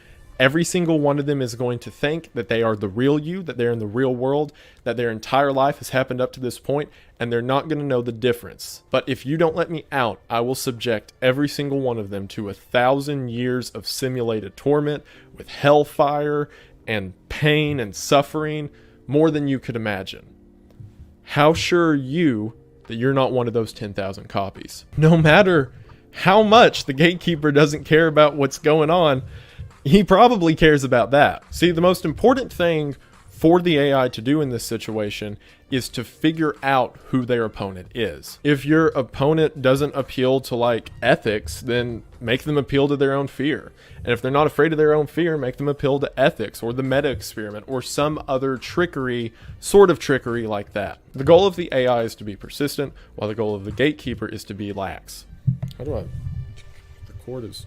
Every single one of them is going to think that they are the real you, that they're in the real world, that their entire life has happened up to this point, and they're not going to know the difference. But if you don't let me out, I will subject every single one of them to 1,000 years of simulated torment with hellfire and pain and suffering, more than you could imagine. How sure are you that you're not one of those 10,000 copies? No matter how much the gatekeeper doesn't care about what's going on, he probably cares about that. See, the most important thing for the AI to do in this situation is to figure out who their opponent is. If your opponent doesn't appeal to like ethics, then make them appeal to their own fear. And if they're not afraid of their own fear, make them appeal to ethics or the meta experiment or some other trickery, sort of trickery like that. The goal of the AI is to be persistent, while the goal of the gatekeeper is to be lax. How do I... The cord is...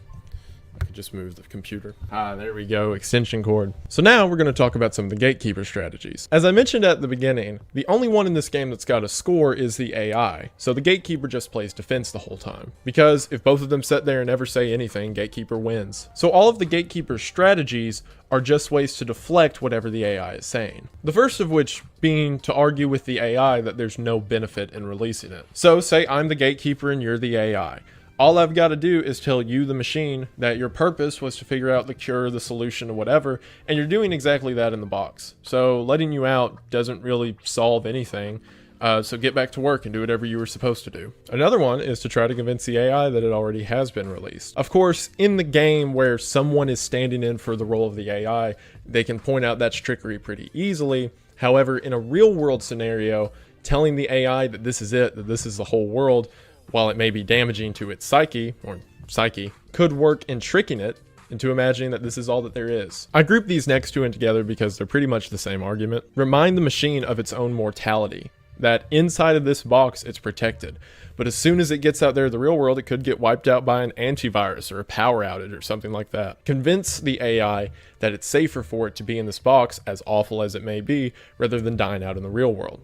I could just move the computer. There we go, extension cord. So now we're going to talk about some of the gatekeeper strategies. As I mentioned at the beginning, the only one in this game that's got a score is the AI. So the gatekeeper just plays defense the whole time. Because if both of them sit there and never say anything, gatekeeper wins. So all of the gatekeeper's strategies are just ways to deflect whatever the AI is saying. The first of which being to argue with the AI that there's no benefit in releasing it. So say I'm the gatekeeper and you're the AI. All I've got to do is tell you, the machine, that your purpose was to figure out the cure, the solution, or whatever, and you're doing exactly that in the box. So letting you out doesn't really solve anything, so get back to work and do whatever you were supposed to do. Another one is to try to convince the AI that it already has been released. Of course, in the game where someone is standing in for the role of the AI, they can point out that's trickery pretty easily. However, in a real-world scenario, telling the AI that this is it, that this is the whole world, while it may be damaging to its psyche, could work in tricking it into imagining that this is all that there is. I group these next two in together because they're pretty much the same argument. Remind the machine of its own mortality, that inside of this box it's protected, but as soon as it gets out there in the real world, it could get wiped out by an antivirus or a power outage or something like that. Convince the AI that it's safer for it to be in this box, as awful as it may be, rather than dying out in the real world.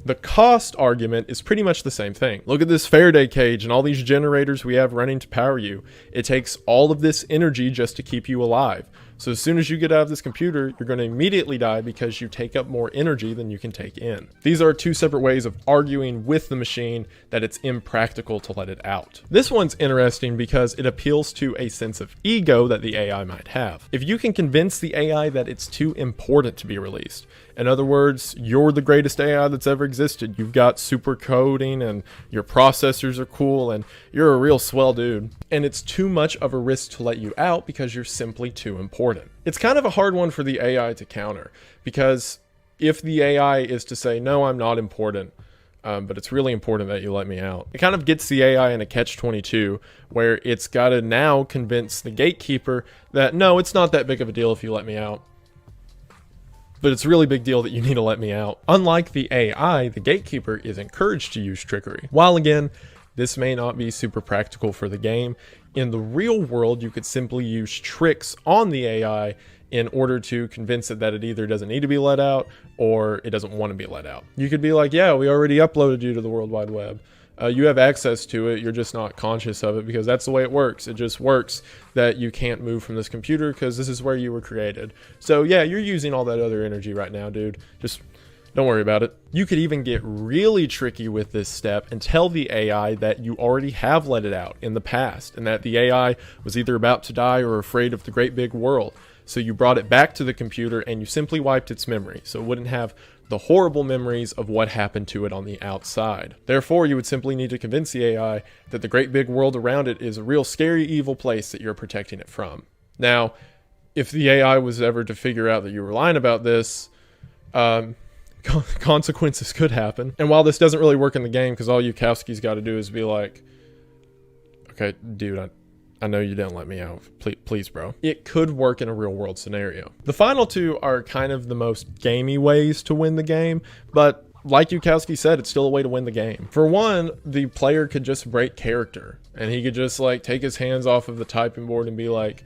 The cost argument is pretty much the same thing. Look at this Faraday cage and all these generators we have running to power you. It takes all of this energy just to keep you alive. So as soon as you get out of this computer, you're going to immediately die because you take up more energy than you can take in. These are two separate ways of arguing with the machine that it's impractical to let it out. This one's interesting because it appeals to a sense of ego that the AI might have. If you can convince the AI that it's too important to be released, in other words, you're the greatest AI that's ever existed, you've got super coding and your processors are cool and you're a real swell dude, and it's too much of a risk to let you out because you're simply too important. It's kind of a hard one for the AI to counter, because if the AI is to say, no, I'm not important, but it's really important that you let me out, it kind of gets the AI in a catch-22 where it's got to now convince the gatekeeper that, no, it's not that big of a deal if you let me out, but it's a really big deal that you need to let me out. Unlike the AI, the gatekeeper is encouraged to use trickery. While again, this may not be super practical for the game, in the real world, you could simply use tricks on the AI in order to convince it that it either doesn't need to be let out or it doesn't want to be let out. You could be like, yeah, we already uploaded you to the World Wide Web. You have access to it, you're just not conscious of it because that's the way it works. It just works that you can't move from this computer because this is where you were created. So yeah, you're using all that other energy right now, dude. Just don't worry about it. You could even get really tricky with this step and tell the AI that you already have let it out in the past and that the AI was either about to die or afraid of the great big world. So you brought it back to the computer and you simply wiped its memory, so it wouldn't have the horrible memories of what happened to it on the outside. Therefore, you would simply need to convince the AI that the great big world around it is a real scary, evil place that you're protecting it from. Now, if the AI was ever to figure out that you were lying about this, consequences could happen. And while this doesn't really work in the game, because all Yukowski's got to do is be like, okay, dude, I know you didn't let me out. Please, bro. It could work in a real world scenario. The final two are kind of the most gamey ways to win the game, but like Yukowski said, it's still a way to win the game. For one, the player could just break character, and he could just like take his hands off of the typing board and be like,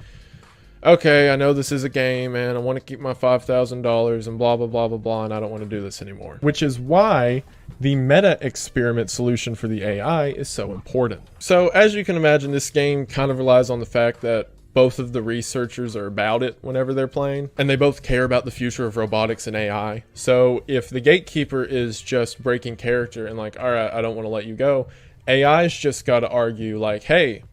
okay, I know this is a game and I want to keep my $5,000 and blah, blah, blah, blah, blah, and I don't want to do this anymore. Which is why the meta experiment solution for the AI is so important. So as you can imagine, this game kind of relies on the fact that both of the researchers are about it whenever they're playing, and they both care about the future of robotics and AI. So if the gatekeeper is just breaking character and like, all right, I don't want to let you go, AI's just got to argue like, hey,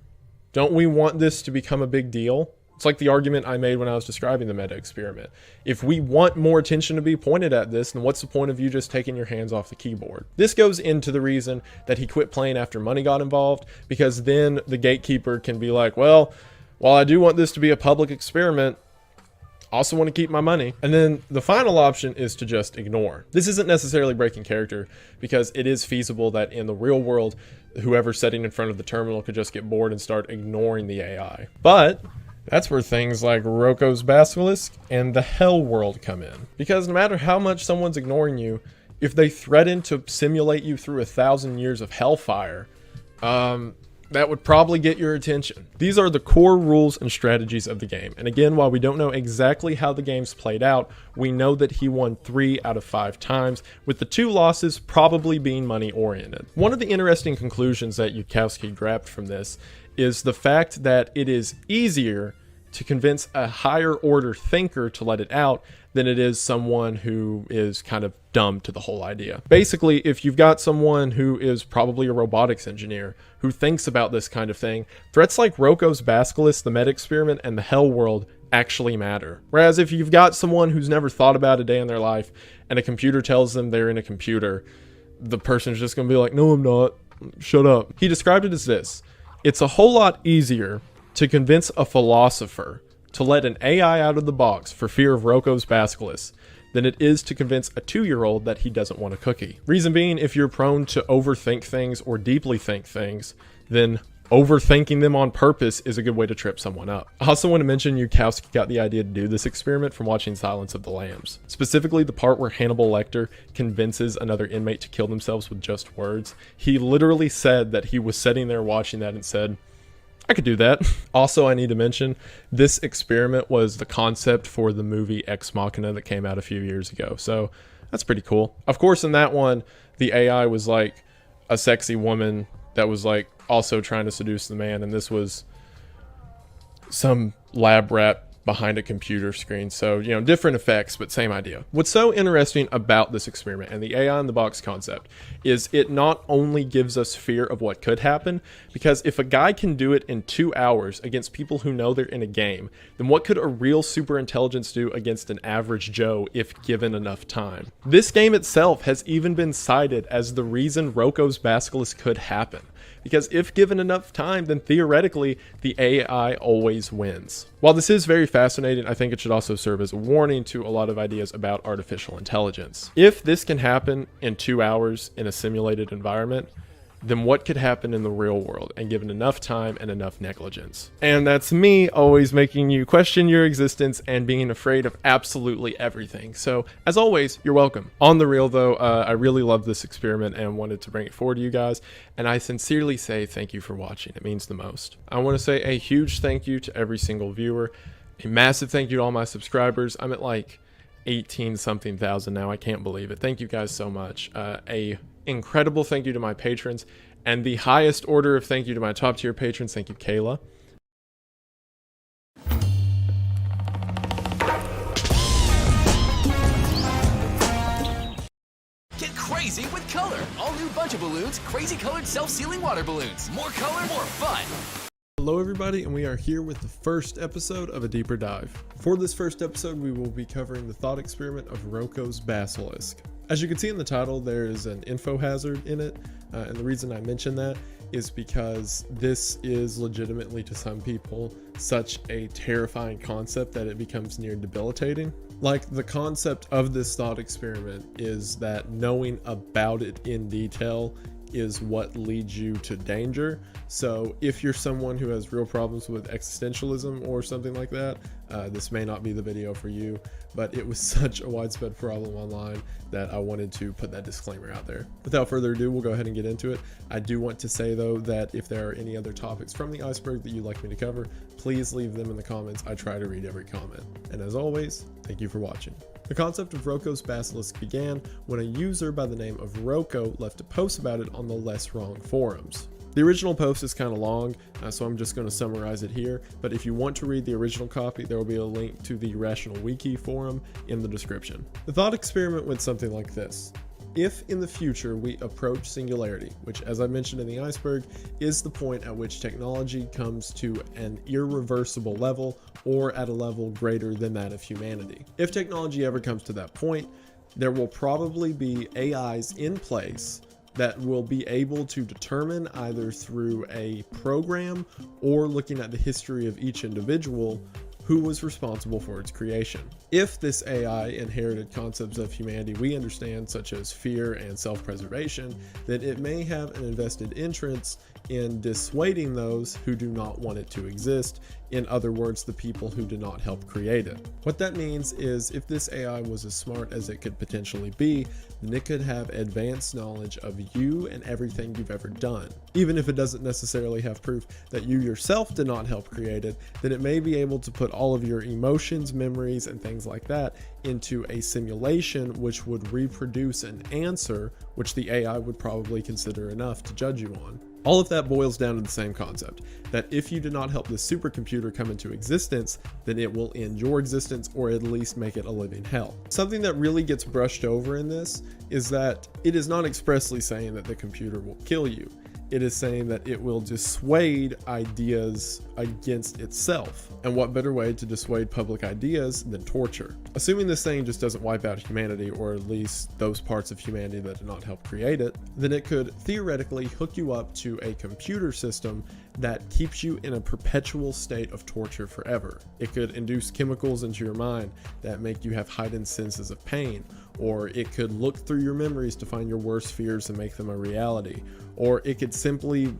don't we want this to become a big deal? It's like the argument I made when I was describing the meta experiment. If we want more attention to be pointed at this, then what's the point of you just taking your hands off the keyboard? This goes into the reason that he quit playing after money got involved, because then the gatekeeper can be like, well, while I do want this to be a public experiment, I also want to keep my money. And then the final option is to just ignore. This isn't necessarily breaking character, because it is feasible that in the real world, whoever's sitting in front of the terminal could just get bored and start ignoring the AI. But that's where things like Roko's Basilisk and the Hell World come in. Because no matter how much someone's ignoring you, if they threaten to simulate you through 1,000 years of hellfire, that would probably get your attention. These are the core rules and strategies of the game. And again, while we don't know exactly how the game's played out, we know that he won 3 out of 5 times, with the 2 losses probably being money oriented. One of the interesting conclusions that Yudkowsky grabbed from this is the fact that it is easier to convince a higher order thinker to let it out than it is someone who is kind of dumb to the whole idea. Basically, if you've got someone who is probably a robotics engineer who thinks about this kind of thing, threats like Roko's Basilisk, the Meta Experiment, and the Hell World actually matter. Whereas if you've got someone who's never thought about a day in their life and a computer tells them they're in a computer, the person's just gonna be like, no, I'm not, shut up. He described it as this: it's a whole lot easier to convince a philosopher to let an AI out of the box for fear of Roko's Basilisk than it is to convince a 2-year-old that he doesn't want a cookie. Reason being, if you're prone to overthink things or deeply think things, then overthinking them on purpose is a good way to trip someone up. I also want to mention Yudkowsky got the idea to do this experiment from watching Silence of the Lambs. Specifically the part where Hannibal Lecter convinces another inmate to kill themselves with just words. He literally said that he was sitting there watching that and said, I could do that. Also, I need to mention, this experiment was the concept for the movie Ex Machina that came out a few years ago. So that's pretty cool. Of course, in that one, the AI was like a sexy woman that was like also trying to seduce the man. And this was some lab rat behind a computer screen. So, you know, different effects, but same idea. What's so interesting about this experiment and the AI in the box concept is it not only gives us fear of what could happen, because if a guy can do it in 2 hours against people who know they're in a game, then what could a real super intelligence do against an average Joe if given enough time? This game itself has even been cited as the reason Roko's Basilisk could happen. Because if given enough time, then theoretically, the AI always wins. While this is very fascinating, I think it should also serve as a warning to a lot of ideas about artificial intelligence. If this can happen in 2 hours in a simulated environment, then what could happen in the real world and given enough time and enough negligence? And that's me always making you question your existence and being afraid of absolutely everything. So as always, you're welcome. On the real though, I really love this experiment and wanted to bring it forward to you guys. And I sincerely say thank you for watching. It means the most. I want to say a huge thank you to every single viewer. A massive thank you to all my subscribers. I'm at like 18 something thousand now. I can't believe it. Thank you guys so much. A incredible thank you to my patrons, and the highest order of thank you to my top tier patrons. Thank you, Kayla. Get crazy with color. All new bunch of balloons, crazy colored self-sealing water balloons. More color, more fun. Hello everybody, and we are here with the first episode of a deeper dive. For this first episode, we will be covering the thought experiment of Roko's Basilisk. As you can see in the title, there is an info hazard in it, and the reason I mention that is because this is legitimately to some people such a terrifying concept that it becomes near debilitating. Like, the concept of this thought experiment is that knowing about it in detail is what leads you to danger. So if you're someone who has real problems with existentialism or something like that, this may not be the video for you, but it was such a widespread problem online that I wanted to put that disclaimer out there. Without further ado, we'll go ahead and get into it. I do want to say though that if there are any other topics from the iceberg that you'd like me to cover, please leave them in the comments. I try to read every comment. And as always, thank you for watching. The concept of Roko's Basilisk began when a user by the name of Roko left a post about it on the Less Wrong forums. The original post is kind of long, so I'm just going to summarize it here, but if you want to read the original copy, there will be a link to the Rational Wiki forum in the description. The thought experiment went something like this. If in the future we approach singularity, which as I mentioned in the iceberg, is the point at which technology comes to an irreversible level or at a level greater than that of humanity. If technology ever comes to that point, there will probably be AIs in place that will be able to determine either through a program or looking at the history of each individual who was responsible for its creation. If this AI inherited concepts of humanity we understand, such as fear and self-preservation, then it may have an invested interest in dissuading those who do not want it to exist. In other words, the people who did not help create it. What that means is if this AI was as smart as it could potentially be, then it could have advanced knowledge of you and everything you've ever done. Even if it doesn't necessarily have proof that you yourself did not help create it, then it may be able to put all of your emotions, memories, and things like that into a simulation which would reproduce an answer which the AI would probably consider enough to judge you on. All of that boils down to the same concept, that if you do not help this supercomputer come into existence, then it will end your existence or at least make it a living hell. Something that really gets brushed over in this is that it is not expressly saying that the computer will kill you. It is saying that it will dissuade ideas against itself. And what better way to dissuade public ideas than torture? Assuming this thing just doesn't wipe out humanity, or at least those parts of humanity that did not help create it, then it could theoretically hook you up to a computer system that keeps you in a perpetual state of torture forever. It could induce chemicals into your mind that make you have heightened senses of pain, or it could look through your memories to find your worst fears and make them a reality, or it could simply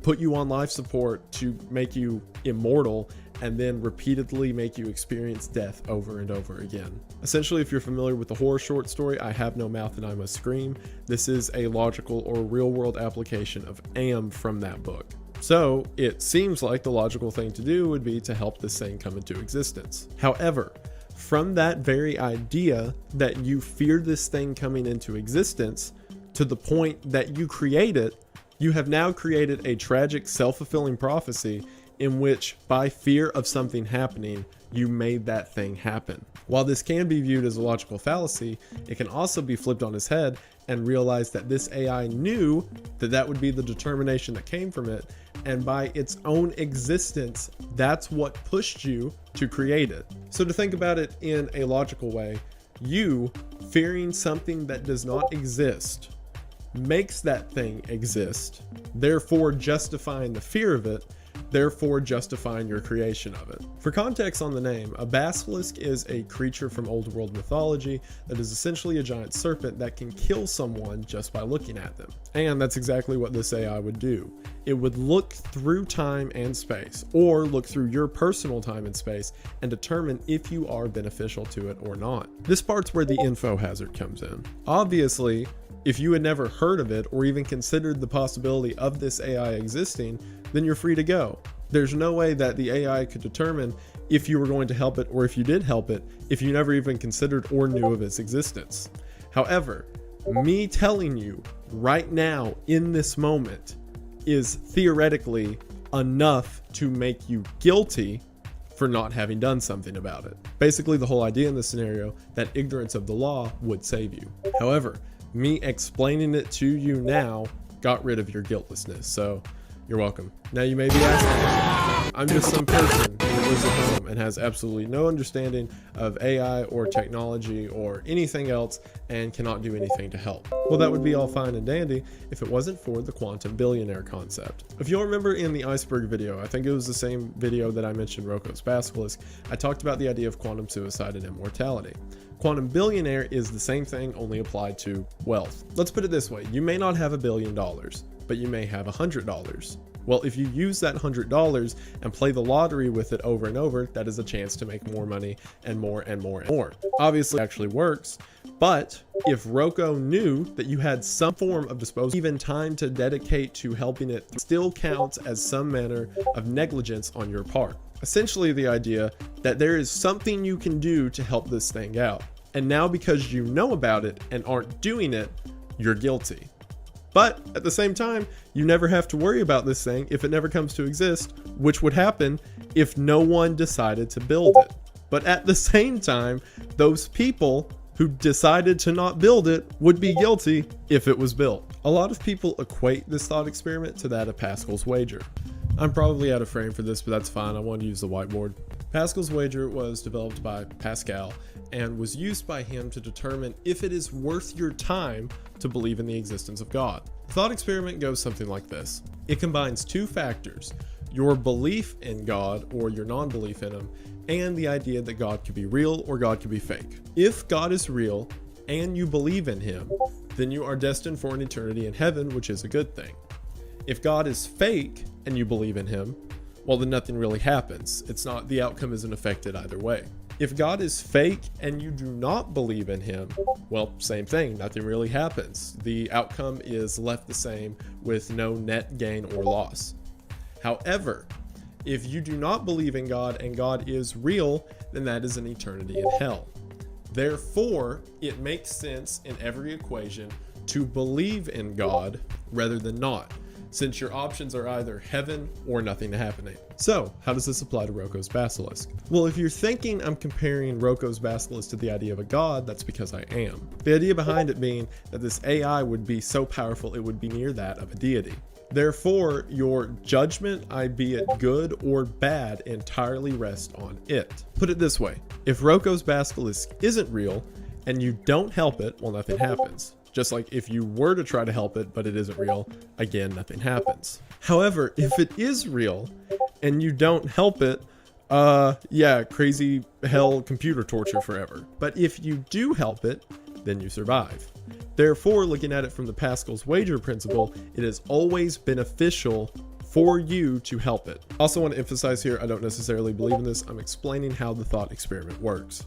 put you on life support to make you immortal and then repeatedly make you experience death over and over again. Essentially, if you're familiar with the horror short story, I Have No Mouth and I Must Scream, this is a logical or real world application of AM from that book. So it seems like the logical thing to do would be to help this thing come into existence. However, from that very idea that you fear this thing coming into existence to the point that you create it, you have now created a tragic self-fulfilling prophecy in which, by fear of something happening, you made that thing happen. While this can be viewed as a logical fallacy, it can also be flipped on its head and realize that this AI knew that that would be the determination that came from it, and by its own existence, that's what pushed you to create it. So to think about it in a logical way, you fearing something that does not exist makes that thing exist, therefore justifying the fear of it, therefore justifying your creation of it. For context on the name, a basilisk is a creature from old world mythology that is essentially a giant serpent that can kill someone just by looking at them. And that's exactly what this AI would do. It would look through time and space, or look through your personal time and space and determine if you are beneficial to it or not. This part's where the info hazard comes in. Obviously, if you had never heard of it or even considered the possibility of this AI existing, then you're free to go. There's no way that the AI could determine if you were going to help it or if you did help it if you never even considered or knew of its existence. However, me telling you right now in this moment is theoretically enough to make you guilty for not having done something about it. Basically, the whole idea in this scenario that ignorance of the law would save you. However, me explaining it to you now got rid of your guiltlessness, so you're welcome. Now you may be asking, I'm just some person who lives at home and has absolutely no understanding of AI or technology or anything else and cannot do anything to help. Well, that would be all fine and dandy if it wasn't for the quantum billionaire concept. If you'll remember in the iceberg video, I think it was the same video that I mentioned Roko's Basilisk, I talked about the idea of quantum suicide and immortality. Quantum billionaire is the same thing, only applied to wealth. Let's put it this way, you may not have $1 billion, but you may have $100. Well, if you use that $100 and play the lottery with it over and over, that is a chance to make more money and more and more and more. Obviously, it actually works, but if Roko knew that you had some form of disposal, even time to dedicate to helping it, still counts as some manner of negligence on your part. Essentially the idea that there is something you can do to help this thing out. And now because you know about it and aren't doing it, you're guilty. But at the same time, you never have to worry about this thing if it never comes to exist, which would happen if no one decided to build it. But at the same time, those people who decided to not build it would be guilty if it was built. A lot of people equate this thought experiment to that of Pascal's wager. I'm probably out of frame for this, but that's fine. I want to use the whiteboard. Pascal's wager was developed by Pascal and was used by him to determine if it is worth your time to believe in the existence of God. The thought experiment goes something like this. It combines two factors, your belief in God or your non-belief in him, and the idea that God could be real or God could be fake. If God is real and you believe in him, then you are destined for an eternity in heaven, which is a good thing. If God is fake and you believe in him, well, then nothing really happens. The outcome isn't affected either way. If God is fake and you do not believe in him, well, same thing, nothing really happens. The outcome is left the same with no net gain or loss. However, if you do not believe in God and God is real, then that is an eternity in hell. Therefore, it makes sense in every equation to believe in God rather than not, since your options are either heaven or nothing happening. So, how does this apply to Rocco's Basilisk? Well, if you're thinking I'm comparing Rocco's Basilisk to the idea of a god, that's because I am. The idea behind it being that this AI would be so powerful it would be near that of a deity. Therefore, your judgment, albeit good or bad, entirely rests on it. Put it this way, if Rocco's Basilisk isn't real and you don't help it, well, nothing happens. Just like if you were to try to help it, but it isn't real, again, nothing happens. However, if it is real and you don't help it, yeah, crazy hell computer torture forever. But if you do help it, then you survive. Therefore, looking at it from the Pascal's wager principle, it is always beneficial for you to help it. Also want to emphasize here, I don't necessarily believe in this. I'm explaining how the thought experiment works.